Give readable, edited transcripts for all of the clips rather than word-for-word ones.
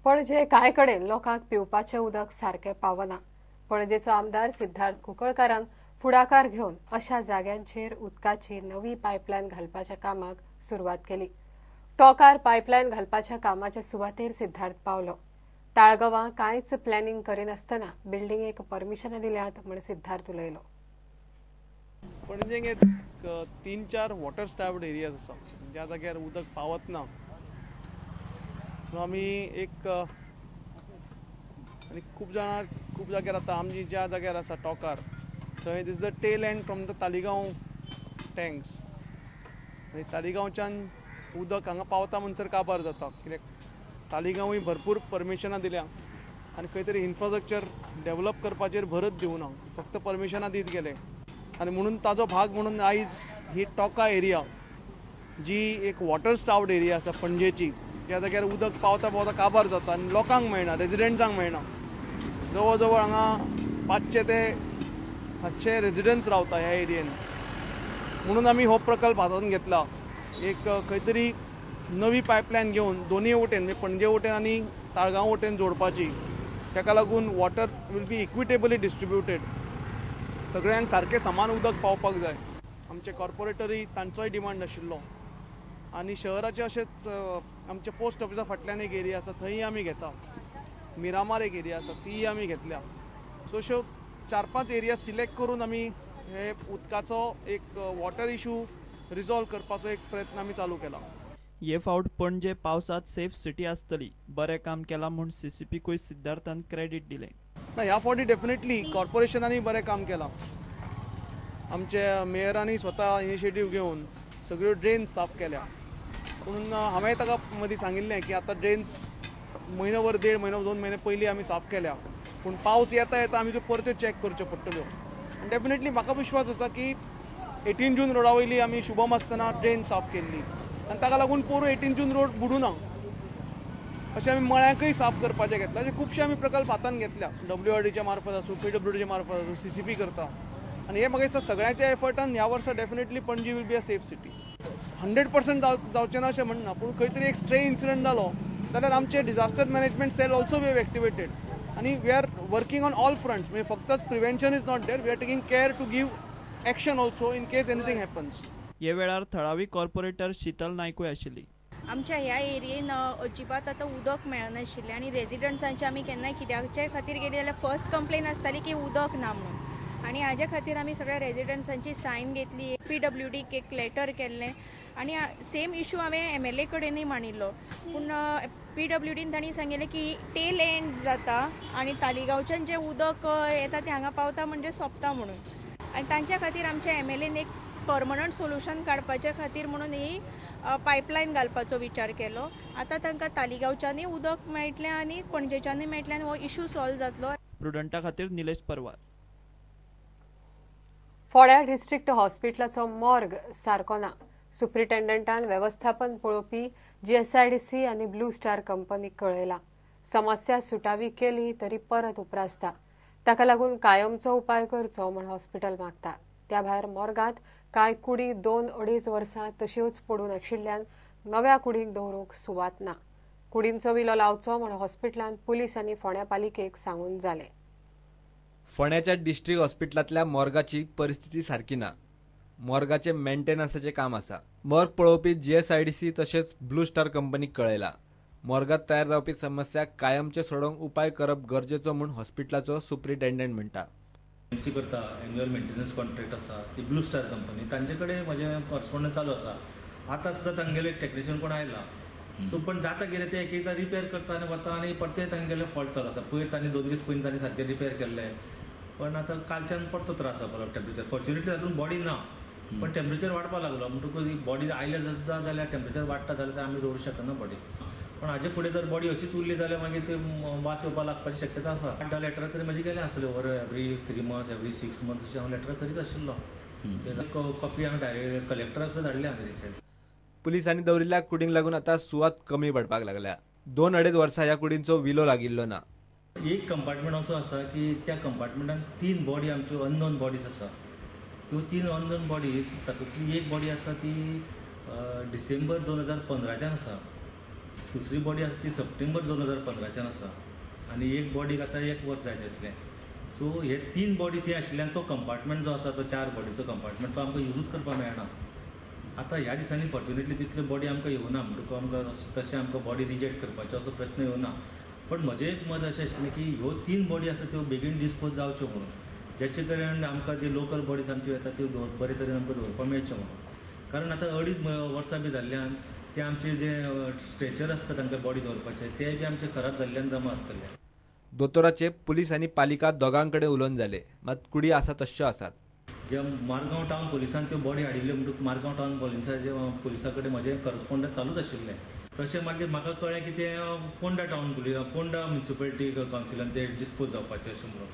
पणजे कांय कडेन लोकांक पिवपाचें उदक सारकें पावना। पणजेचो आमदार सिद्धार्थ कुंकळकारान फुडाकार घेवन अशा जाग्यांचेर उदकाची नवी पायपलायन घालपाच्या कामाक सुरवात केली। टोकार पायपलायन घालपाच्या कामाच्या सुवातेर सिद्धार्थ पावलो। ताळगांवां कांयच प्लॅनिंग करिनासतना बिल्डिंगेक परमिशनां दिल्यात म्हण सिद्धार्थ उलयलो। पणजेक एक 3-4 वॉटर स्टॅब्ड एरियाज आसा ज्या जाग्यार उदक पावत ना। आमी एक आनी खूब जाग्यार आतां आमची ज्या जाग्यार आसा टोकार थंय this the tail end from the Taligao tanks आनी तालिगांवच्यान उदक हांगा पावता म्हणसर काबार जाता, कित्याक तालिगांवूय भरपूर परमिशनां दिल्या आनी खंय तरी इन्फ्रास्ट्रक्चर डेवलप करपाचेर भरत दिवना, फक्त परमिशनां दीत गेले। आनी म्हणून ताजो भाग म्हणून आयज ही टोका एरिया जी एक वॉटर स्टावड एरिया आसा पणजेची, ज्या जाग्यार उदक पावता पावता काबार जाता आनी लोकांक मेळना, रेजिडेंट्सांक मेळना। जवळ जवळ हांगा 500 ते 700 रेजिडेंट्स रावता ह्या एरियेन। म्हणून आमी हो प्रकल्प हातांत घेतला, एक खंय तरी नवी पायपलायन घेवन दोनूय वटेन म्हणजे पणजे वटेन आनी ताळगांव वटेन जोडपाची। ताका लागून water will be equitably distributed, सगळ्यांक सारकें समान उदक पावपाक जाय। आमचे कॉर्पोरेटरी तांचोय डिमांड आशिल्लो आनी शहराचे अशेंच आमचे पोस्ट ऑफिसा फाटल्यान एक एरिया आसा थंय आमी घेता, मिरामार एक एरिया आसा ती आमी घेतल्या। सो अश्यो 4-5 एरिया सिलेक्ट करून आमी हे उदकाचो एक वॉटर इशू रिजॉल्व करपाचो एक प्रयत्न आमी चालू केला। हे फावट पणजे पावसात सेफ सिटी आसतली, बरें काम केलां म्हूण CCPकूय सिद्धार्थान क्रेडीट दिलें। ना ह्या फावटी डेफिनेटली कॉर्पोरेशनांनी बरें काम केलां। आमचे मेयरांनी स्वता इनिशिएटीव घेवन सगळ्यो ड्रेन्स साफ केल्या। पूण हांवें ताका मदीं सांगिल्लें की आतां ड्रेन्स म्हयनोभर 1.5 म्हयनो 2 म्हयने पयलीं आमी साफ केल्या, पूण पावस येता येता आमी त्यो परत्यो चॅक करच्यो पडटल्यो। डेफिनेटली म्हाका विश्वास आसा की 18 जून रोडा वयली आमी शुभम आसतना ड्रेन साफ केल्ली आनी ताका लागून पोरू 18 जून रोड बुडूना। अशें आमी मळ्यांकय साफ करपाचें घेतलां। अशें खुबशे आमी प्रकल्प हातांत घेतल्या, WRDच्या मार्फत आसूं, PWDच्या मार्फत आसूं, CCP करता। आनी हे म्हाका दिसता सगळ्यांच्या एफर्टान ह्या वर्सा definitely Panaji will be a safe city. 100% जावचें ना अशें म्हणना, पूण खंय तरी एक स्ट्रे इन्सिडंट जालो जाल्यार आमचे disaster management cell also we have activated आनी we are working on all fronts. म्हणजे फक्तच prevention is not there, we are taking care to give action also in case anything happens. हे वेळार थळावी corporator Sheetal नायकूय आशिल्ली। आमच्या ह्या एरियेन अजिबात आतां उदक मेळनाशिल्लें आनी रेजिडंट्सांचे आमी केन्नाय कित्याचे खातीर गेली जाल्यार फर्स्ट कंप्लेन आसताली की उदक ना म्हणून, आनी हाजे खातीर आमी सगळ्या रेजिडंट्सांची सायन घेतली, PWDक एक लेटर केल्लें आनी सेम इशू हांवें MLA कडेनूय मांडिल्लो। पूण PWDन तांणी सांगिल्लें की टेल एंड जाता आनी तालिगांवच्यान जें उदक येता तें हांगा पावता म्हणजे सोंपता म्हणून, आनी तांच्या खातीर आमच्या MLAन एक परमनंट सोल्युशन काडपाच्या खातीर म्हणून ही पायपलायन घालपाचो विचार केलो। आतां तांकां तालिगांवच्यानूय उदक मेळटलें आनी पणजेच्यानूय मेळटलें आनी हो इशू सॉल्व जातलो। प्रुडंटा खातीर निलेश परवार। फोंड्या डिस्ट्रिक्ट हॉस्पिटलाचो मॉर्ग सारको ना। सुप्रिटेंडंटान वेवस्थापन पळोवपी GSIDC आनी ब्लू स्टार कंपनीक कळयला। समस्या सुटावी केली तरी परत उप्रासता, ताका लागून कायमचो उपाय करचो म्हण हॉस्पिटल मागता। त्या भायर मॉर्गांत कांय कुडी 2-2.5 वर्सां तश्योच पडून आशिल्ल्यान नव्या कुडींक दवरूंक सुवात ना। कुडींचो विलो लावचो म्हण हॉस्पिटलान पुलीस आनी फोंड्या पालिकेक सांगून जालें। फोंड्याच्या डिस्ट्रिक्ट हॉस्पिटलांतल्या मॉर्गाची परिस्थिती सारकी ना। मॉर्गाचे मेंटेनन्साचें काम आसा। मॉर्ग पळोवपी GSIDC तशेंच ब्लू स्टार कंपनीक कळयला। मॉर्गात तयार जावपी समस्या कायमचे सोडोवंक उपाय करप गरजेचो म्हूण हॉस्पिटलाचो सुप्रिटेंडंट म्हणटा। MC करता एन्युअल मेंटेनन्स कॉन्ट्रॅक्ट आसा ती ब्लू स्टार कंपनी, तांचे कडेन म्हजें कॉरस्पॉन्डन्स चालू आसा। आतां सुद्दां तांगेलो एक टेक्निशियन कोण आयला, सो पण जाता कितें ते एकदां रिपेर करता आनी वता आनी परते तांगेले फॉल्ट चालू आसा। पयर तांणी 2 दीस पयलीं तांणी सारकें रिपेर केल्लें, पण आतां कालच्यान परतो त्रास जावपाक लागलो टेम्परेचर। फॉर्च्युनेटली तातूंत बॉडी ना, पण टेम्परेचर वाडपाक लागलो म्हणटकूच बॉडी आयले सुद्दां जाल्यार टेम्परेचर वाडटा जाल्यार आमी दवरूंक शकना बॉडी। पण हाजे फुडें जर बॉडी अशीच उरली जाल्यार मागीर ते वास येवपाक लागपाची शक्यता आसा। 8-10 लेटरां तरी म्हजी गेले आसले over every 3 months every 6 months अशें हांव लेटरां करीत आशिल्लो। कॉपी हांवें डायरेक्ट कलेक्टराक सुद्दां धाडली हांवें रिसेंट। पुलिसांनी दवरिल्ल्या कुडींक लागून आतां सुवात कमी पडपाक लागल्या। 2-2.5 वर्सां ह्या कुडींचो विलो लागिल्लो ना। एक कंपार्टमेंट असो आसा की त्या कंपार्टमेंटान 3 बॉडी आमच्यो अननोन बॉडीज आसा। त्यो 3 अननोन बॉडीज तातूंतली एक बॉडी आसा ती डिसेंबर 2015च्यान आसा दुसरी बॉडी आसा ती सप्टेंबर 2015च्यान आसा आनी एक बॉडीक आतां 1 वर्स जाय जातलें. सो हे 3 बॉडी थंय आशिल्ल्यान तो कंपार्टमेंट जो आसा तो 4 बॉडीचो कंपार्टमेंट तो आमकां यूजूच करपाक मेळना. आतां ह्या दिसांनी फॉर्च्युनेटली तितले बॉडी आमकां येवना म्हणटकूच आमकां तशें आमकां बॉडी रिजेक्ट करपाचो असो प्रश्न येवना. पण म्हजें एक मत अशें आशिल्लें की ह्यो 3 बॉडी आसा त्यो बेगीन डिस्पोज जावच्यो म्हणून, जेचे कडल्यान आमकां जे लोकल बॉडीज आमच्यो येता त्यो बरे तरेन आमकां दवरपाक मेळच्यो म्हणून. कारण आतां 2.5 वर्सां बी जाल्ल्यान ते आमचे जे स्ट्रेचर आसता तांकां बॉडी दवरपाचे ते बी आमचे खराब जाल्ल्यान जमा आसतले. दोतोराचे पुलीस आनी पालिका दोगांकडे उलोवन जाले, मात कुडी आसा तश्यो आसात. जे मारगांव टावन पुलिसान त्यो बॉडी हाडिल्ल्यो म्हणटून मारगांव टावन पुलिसा कडेन म्हजें करस्पॉन्डंट चालूच आशिल्लें. तशें मागीर म्हाका कळ्ळें की ते पोंडा टावन पोंडा म्युनिसिपॅलिटी कावन्सिलान ते डिस्पोज जावपाचे अशें म्हणून.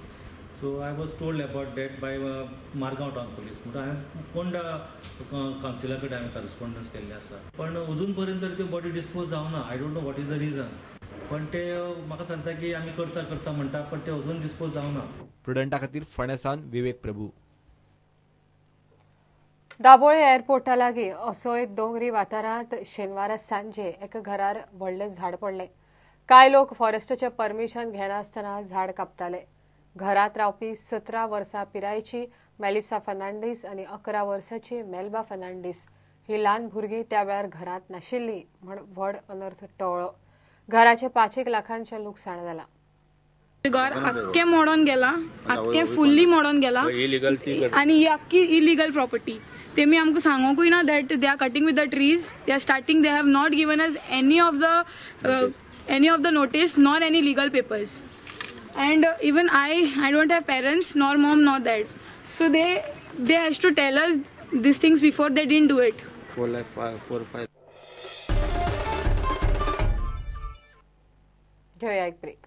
So I was told about that by Margao town police म्हणून हांवें पोंडा कावन्सिला कडेन हांवें करस्पॉन्डन्स केल्लें आसा. पण अजून पर्यंत तर त्यो बॉडी डिस्पोज जावना. I don't know what is the region. पण ते म्हाका सांगता की आमी करता म्हणटा पण ते अजून डिस्पोज जावना. प्रुडंटा खातीर फोंड्यासावन विवेक प्रभू. दाबोळे एअरपोर्टा लागीं असोय दोंगरी वाठारांत शेनवारा सांजे एका घरार व्हडलें झाड पडलें. कांय लोक फॉरेस्टाचें परमिशन घेनासतना झाड कापताले. घरांत रावपी 17 वर्सां पिरायेची मेलिसा फर्नांडीस आनी 11 वर्सांची मेल्बा फर्नांडीस ही ल्हान भुरगीं त्या वेळार घरांत नाशिल्लीं म्हूण व्हड अनर्थ टळ्ळो. घराचे 5 लाखांचें लुकसाण जालां. घर अख्खे मोडून गेला, अख्खे फुल्ली मोडून गेला आणि ही अख्खी इलिगल प्रॉपर्टी. तेमी आमकां सांगोकूय ना that they are cutting with the trees. They are starting. They have not given us any of the notice nor any legal papers. And even I don't have parents, nor mom, nor dad. So they has to tell us these things before they didn't do it. 4 5 घेऊया एक break.